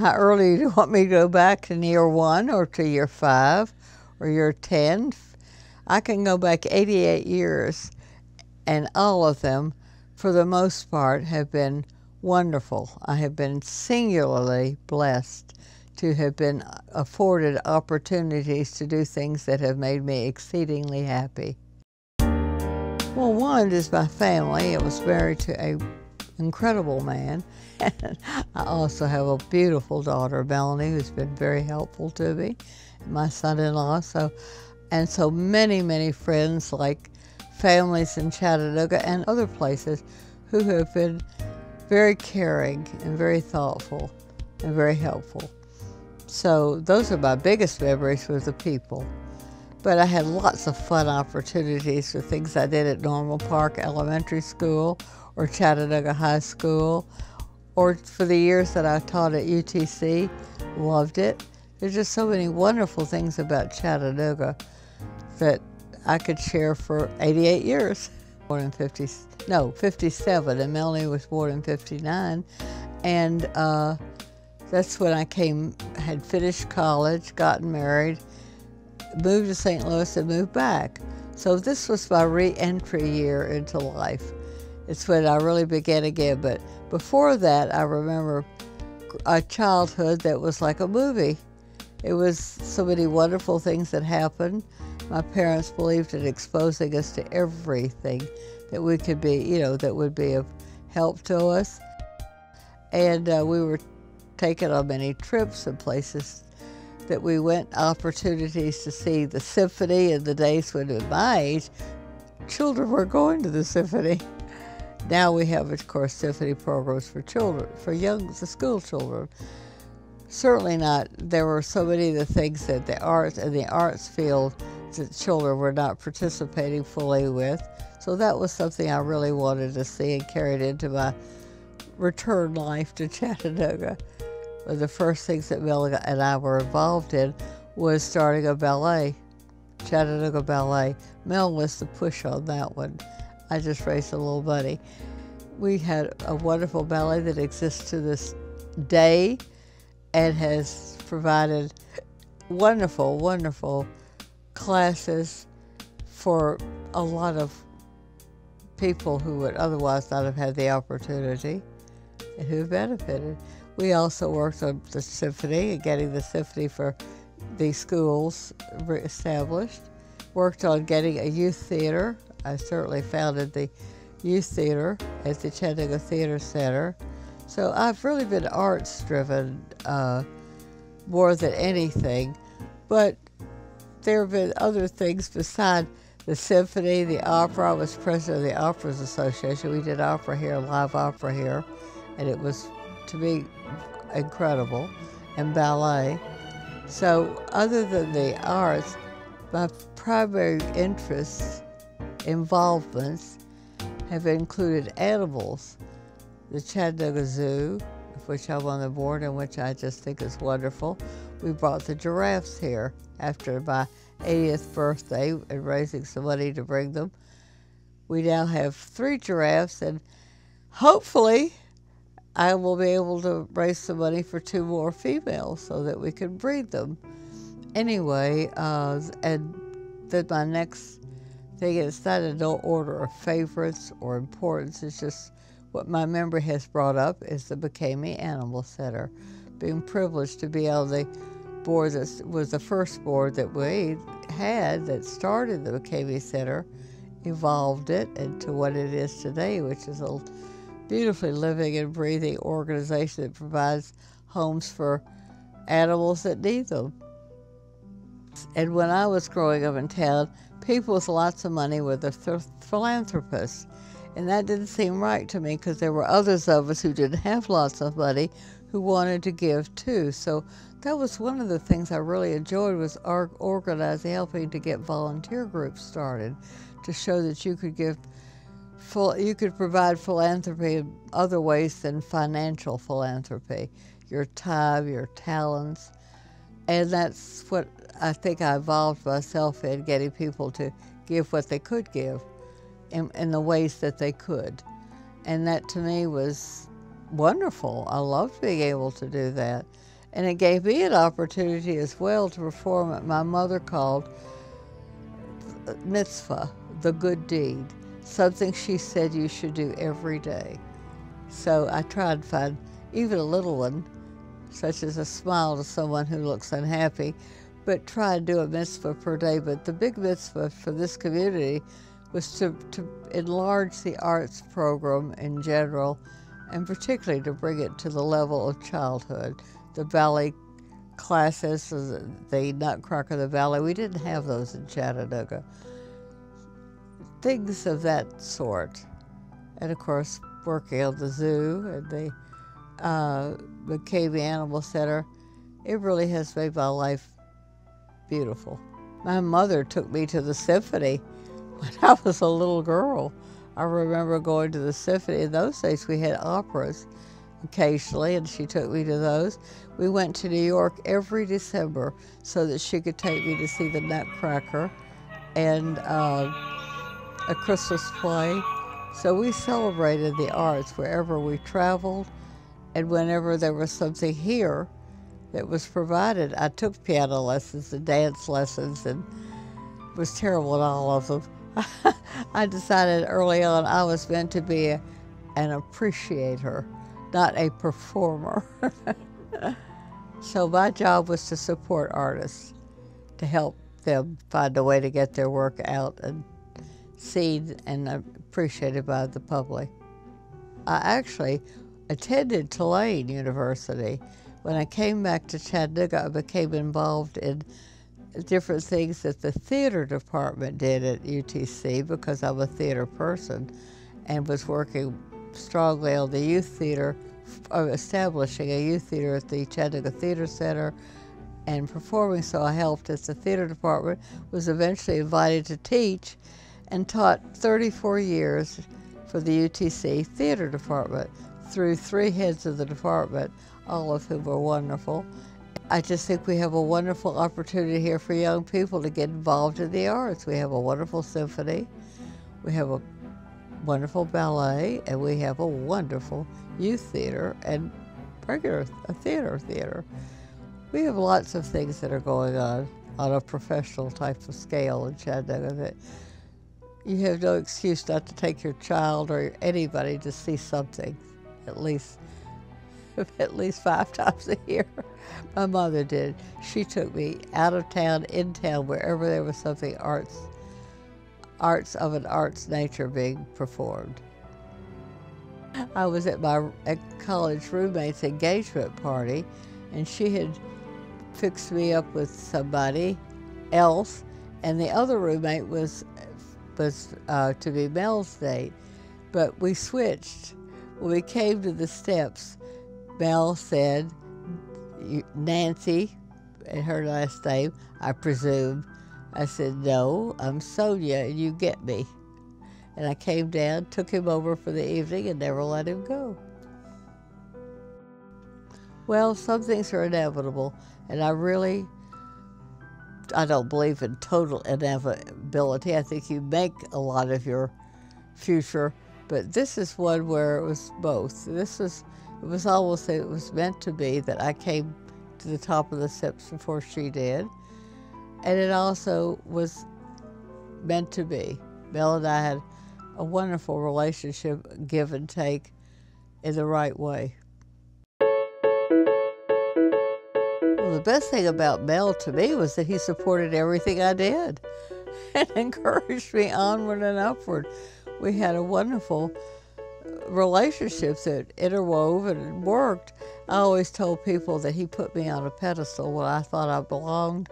How early do you want me to go back, to year 1 or to year 5 or year 10? I can go back 88 years, and all of them, for the most part, have been wonderful. I have been singularly blessed to have been afforded opportunities to do things that have made me exceedingly happy. Well, one is my family. I was married to an incredible man. And I also have a beautiful daughter, Melanie, who's been very helpful to me, my son-in-law. So many, many friends, like families in Chattanooga and other places, who have been very caring and very thoughtful and very helpful. So those are my biggest memories with the people. But I had lots of fun opportunities for things I did at Normal Park Elementary School or Chattanooga High School, or for the years that I taught at UTC. Loved it. There's just so many wonderful things about Chattanooga that I could share for 88 years. Born in 57, and Melanie was born in 59. And that's when I had finished college, gotten married, moved to St. Louis and moved back. So this was my re-entry year into life. It's when I really began again. But before that, I remember a childhood that was like a movie. It was so many wonderful things that happened. My parents believed in exposing us to everything that we could be, that would be of help to us. And we were taken on many trips and places that we went, opportunities to see the symphony in the days when, at my age, children were going to the symphony. Now we have, of course, symphony programs for children, the school children. Certainly not. There were so many of the things that the arts field that children were not participating fully with. So that was something I really wanted to see and carried into my return life to Chattanooga. One of the first things that Mel and I were involved in was starting a ballet, Chattanooga Ballet. Mel was the push on that one. I just raised a little money. We had a wonderful ballet that exists to this day and has provided wonderful, wonderful classes for a lot of people who would otherwise not have had the opportunity and who benefited. We also worked on the symphony and getting the symphony for the schools established. Worked on getting a youth theater. I certainly founded the youth theater at the Chattanooga Theater Center. So I've really been arts-driven more than anything. But there have been other things beside the symphony, the opera. I was president of the Operas Association. We did opera here, live opera here, and it was, to me, incredible, and ballet. So other than the arts, my primary interests, involvements, have included animals. The Chattanooga Zoo, of which I'm on the board and which I just think is wonderful. We brought the giraffes here after my 80th birthday and raising some money to bring them. We now have 3 giraffes, and hopefully I will be able to raise some money for 2 more females so that we can breed them. Anyway, and then my next thing, it's not in no order of favorites or importance, it's just what my memory has brought up is the McCamey Animal Center. Being privileged to be on the board that was the first board that we had that started the McCamey Center, evolved it into what it is today, which is a beautifully living and breathing organization that provides homes for animals that need them. And when I was growing up in town, people with lots of money were the philanthropists. And that didn't seem right to me because there were others of us who didn't have lots of money who wanted to give too. So that was one of the things I really enjoyed, was organizing, helping to get volunteer groups started to show that you could you could provide philanthropy in other ways than financial philanthropy, your time, your talents. And that's what I think I involved myself in, getting people to give what they could give in the ways that they could. And that to me was wonderful. I loved being able to do that. And it gave me an opportunity as well to perform what my mother called mitzvah, the good deed, something she said you should do every day. So I tried to find even a little one, such as a smile to someone who looks unhappy, but try to do a mitzvah per day. But the big mitzvah for this community was to enlarge the arts program in general, and particularly to bring it to the level of childhood. The ballet classes, the Nutcracker, the ballet, we didn't have those in Chattanooga. Things of that sort. And of course, working on the zoo and the KB Animal Center, it really has made my life beautiful. My mother took me to the symphony when I was a little girl. I remember going to the symphony. In those days, we had operas occasionally, and she took me to those. We went to New York every December so that she could take me to see the Nutcracker and a Christmas play. So we celebrated the arts wherever we traveled, and whenever there was something here that was provided. I took piano lessons and dance lessons and was terrible at all of them. I decided early on I was meant to be an appreciator, not a performer. So my job was to support artists, to help them find a way to get their work out and seen and appreciated by the public. I actually attended Tulane University. When I came back to Chattanooga, I became involved in different things that the theater department did at UTC because I'm a theater person, and was working strongly on the youth theater, establishing a youth theater at the Chattanooga Theater Center and performing. So I helped as the theater department, was eventually invited to teach, and taught 34 years for the UTC theater department through 3 heads of the department, all of whom were wonderful. I just think we have a wonderful opportunity here for young people to get involved in the arts. We have a wonderful symphony, we have a wonderful ballet, and we have a wonderful youth theater and regular theater. We have lots of things that are going on a professional type of scale in Chattanooga that you have no excuse not to take your child or anybody to see something, at least 5 times a year. My mother did. She took me out of town, in town, wherever there was something arts of an arts nature being performed. I was at my college roommate's engagement party, and she had fixed me up with somebody else, and the other roommate was to be Mel's date, but we switched. When we came to the steps, Mel said, Nancy, and her last name, I presume. I said, no, I'm Sonia, and you get me. And I came down, took him over for the evening, and never let him go. Well, some things are inevitable, and I don't believe in total inevitability. I think you make a lot of your future, but this is one where it was both. It was meant to be that I came to the top of the steps before she did, and it also was meant to be. Mel and I had a wonderful relationship, give and take, in the right way. Well, the best thing about Mel to me was that he supported everything I did and encouraged me onward and upward. We had a wonderful relationship that interwove and worked. I always told people that he put me on a pedestal when I thought I belonged,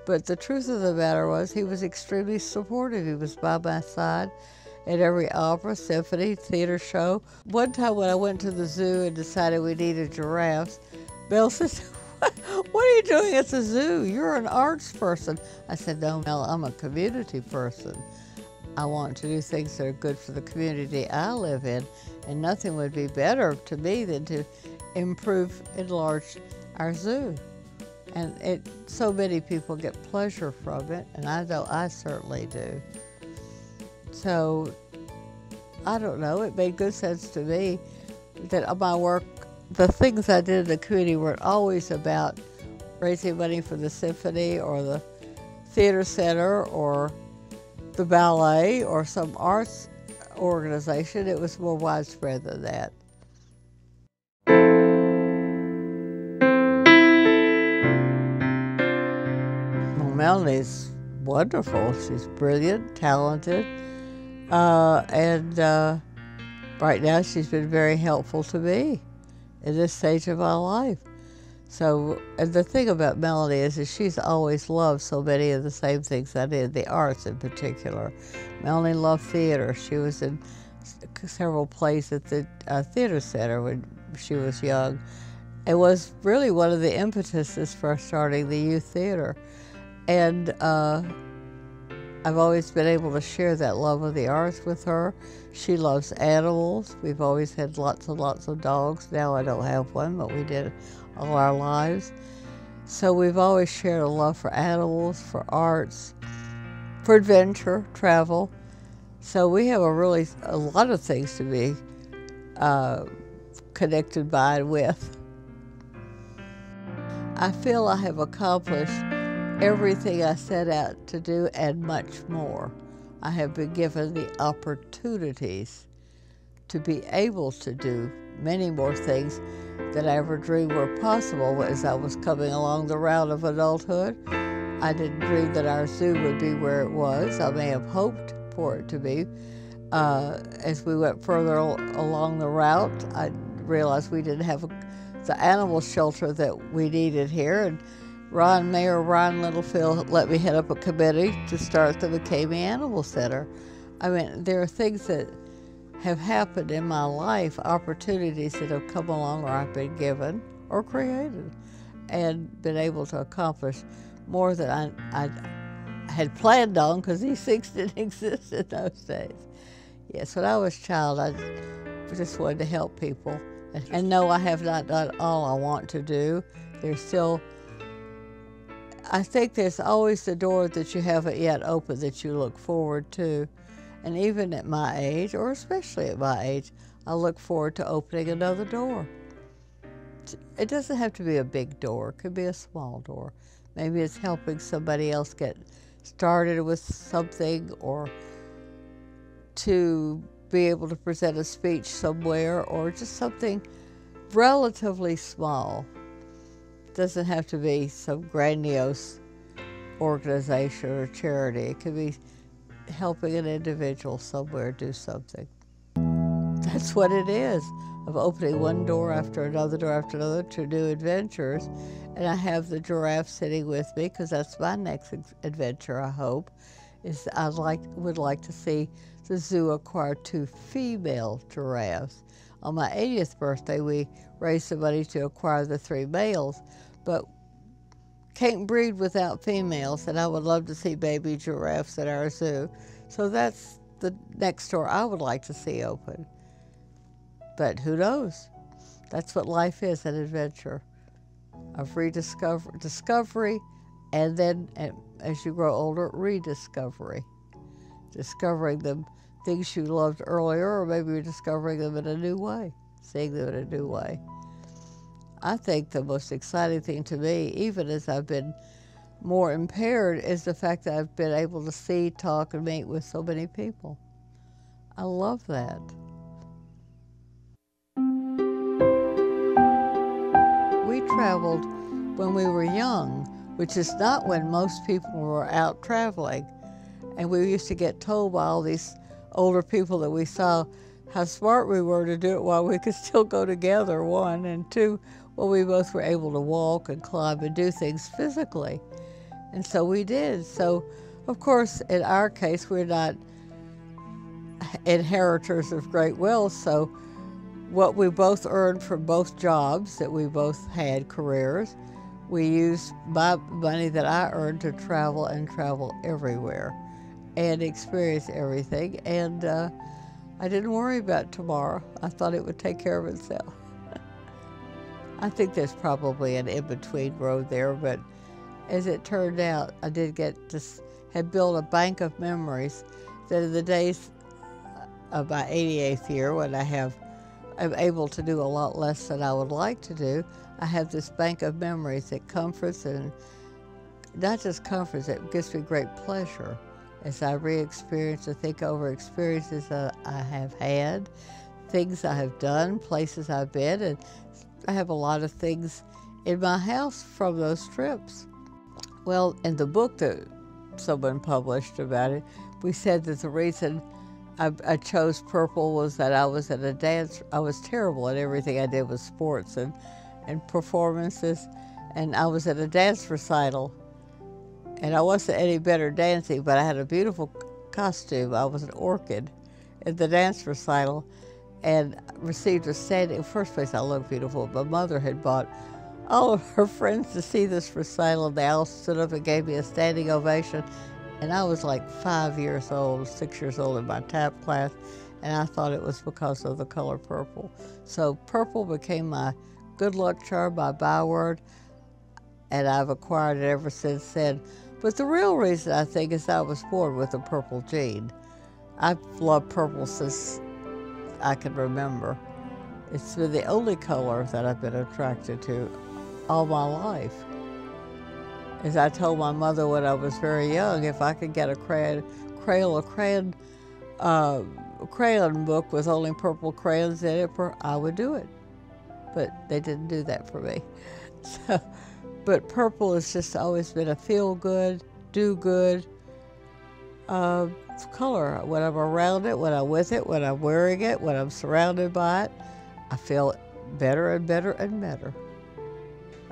but the truth of the matter was he was extremely supportive. He was by my side at every opera, symphony, theater show. One time when I went to the zoo and decided we needed giraffes, Mel said, what are you doing at the zoo? You're an arts person. I said, no, Mel, I'm a community person. I want to do things that are good for the community I live in, and nothing would be better to me than to enlarge our zoo. And so many people get pleasure from it, and I know I certainly do. So, I don't know, it made good sense to me that my work the things I did in the community weren't always about raising money for the symphony or the theater center or the ballet or some arts organization. It was more widespread than that. Well, Melanie's wonderful. She's brilliant, talented, and right now she's been very helpful to me in this stage of my life. So, and the thing about Melanie is that she's always loved so many of the same things I did, the arts in particular. Melanie loved theater. She was in several plays at the theater center when she was young. It was really one of the impetuses for starting the youth theater. And I've always been able to share that love of the arts with her. She loves animals. We've always had lots and lots of dogs. Now I don't have one, but we did all our lives. So we've always shared a love for animals, for arts, for adventure, travel. So we have a lot of things to be connected by and with. I feel I have accomplished everything I set out to do and much more. I have been given the opportunities to be able to do many more things than I ever dreamed were possible as I was coming along the route of adulthood. I didn't dream that our zoo would be where it was. I may have hoped for it to be. As we went further along the route, I realized we didn't have the animal shelter that we needed here, and Mayor Ron Littlefield let me head up a committee to start the McCamey Animal Center. I mean, there are things that have happened in my life, opportunities that have come along or I've been given or created and been able to accomplish more than I had planned on, because these things didn't exist in those days. Yes, when I was a child, I just wanted to help people. And no, I have not done all I want to do. There's still, I think there's always the door that you haven't yet opened that you look forward to. And even at my age, or especially at my age, I look forward to opening another door. It doesn't have to be a big door. It could be a small door. Maybe it's helping somebody else get started with something, or to be able to present a speech somewhere, or just something relatively small. It doesn't have to be some grandiose organization or charity. It could be helping an individual somewhere do something. That's what it is, of opening one door after another to new adventures. And I have the giraffe sitting with me, because that's my next adventure, I hope, is I would like to see the zoo acquire 2 female giraffes. On my 80th birthday, we raised the money to acquire the 3 males, but can't breed without females, and I would love to see baby giraffes at our zoo. So that's the next door I would like to see open. But who knows? That's what life is, an adventure of discovery, and then as you grow older, rediscovery. Discovering the things you loved earlier, or maybe you're discovering them in a new way, seeing them in a new way. I think the most exciting thing to me, even as I've been more impaired, is the fact that I've been able to see, talk, and meet with so many people. I love that. We traveled when we were young, which is not when most people were out traveling. And we used to get told by all these older people that we saw how smart we were to do it while we could still go together, 1, and 2, well, we both were able to walk and climb and do things physically. And so we did. So, of course, in our case, we're not inheritors of great wealth, so what we both earned from both jobs that we both had, careers, we used my money that I earned to travel everywhere and experience everything. And I didn't worry about tomorrow. I thought it would take care of itself. I think there's probably an in-between road there, but as it turned out, I did had built a bank of memories that in the days of my 88th year, when I have I'm able to do a lot less than I would like to do, I have this bank of memories that comforts, and not just comforts, it gives me great pleasure as I re-experience and think over experiences that I have had, things I have done, places I've been, and I have a lot of things in my house from those trips. Well, in the book that someone published about it, we said that the reason I chose purple was that I was at a dance. I was terrible at everything I did with sports and performances, and I was at a dance recital, and I wasn't any better dancing, but I had a beautiful costume. I was an orchid at the dance recital, and received a standing. In the first place, I looked beautiful. My mother had bought all of her friends to see this recital, and they all stood up and gave me a standing ovation. And I was like 5 years old, 6 years old in my tap class, and I thought it was because of the color purple. So purple became my good luck charm, my byword, and I've acquired it ever since then. But the real reason, I think, is I was born with a purple gene. I've loved purple since I can remember. It's been the only color that I've been attracted to all my life. As I told my mother when I was very young, if I could get a crayon book with only purple crayons in it, I would do it. But they didn't do that for me. But purple has just always been a feel-good, do-good color. When I'm around it, when I'm with it, when I'm wearing it, when I'm surrounded by it, I feel better and better and better.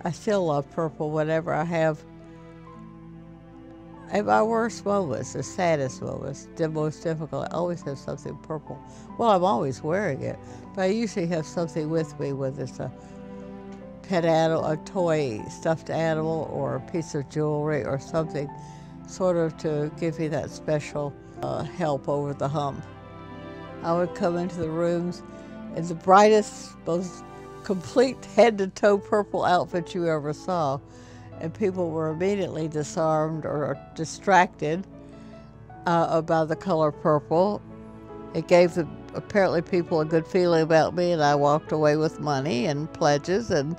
I still love purple whenever I have, at my worst moments, the saddest moments, the most difficult, I always have something purple. Well, I'm always wearing it, but I usually have something with me, whether it's a pet animal, a toy stuffed animal, or a piece of jewelry or something, sort of to give me that special help over the hump. I would come into the rooms in the brightest, most complete head-to-toe purple outfit you ever saw, and people were immediately disarmed or distracted about the color purple. It gave apparently people a good feeling about me, and I walked away with money and pledges and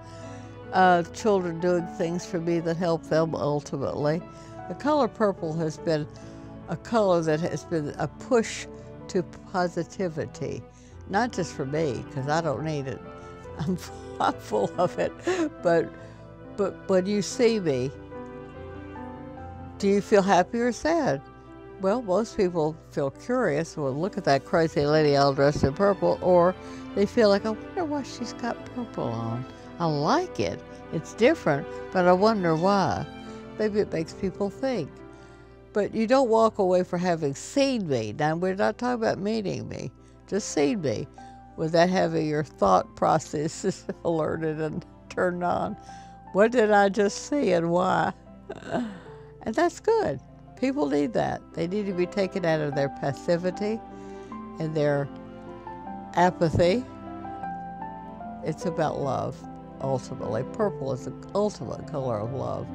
children doing things for me that helped them ultimately. The color purple has been a color that has been a push to positivity, not just for me, because I don't need it. I'm full of it, but when you see me, do you feel happy or sad? Well, most people feel curious, well, look at that crazy lady all dressed in purple, or they feel like, I wonder why she's got purple on. I like it. It's different, but I wonder why. Maybe it makes people think. But you don't walk away for having seen me. Now, we're not talking about meeting me, just seen me, without having your thought processes alerted and turned on. What did I just see and why? And that's good. People need that. They need to be taken out of their passivity and their apathy. It's about love, ultimately. Purple is the ultimate color of love.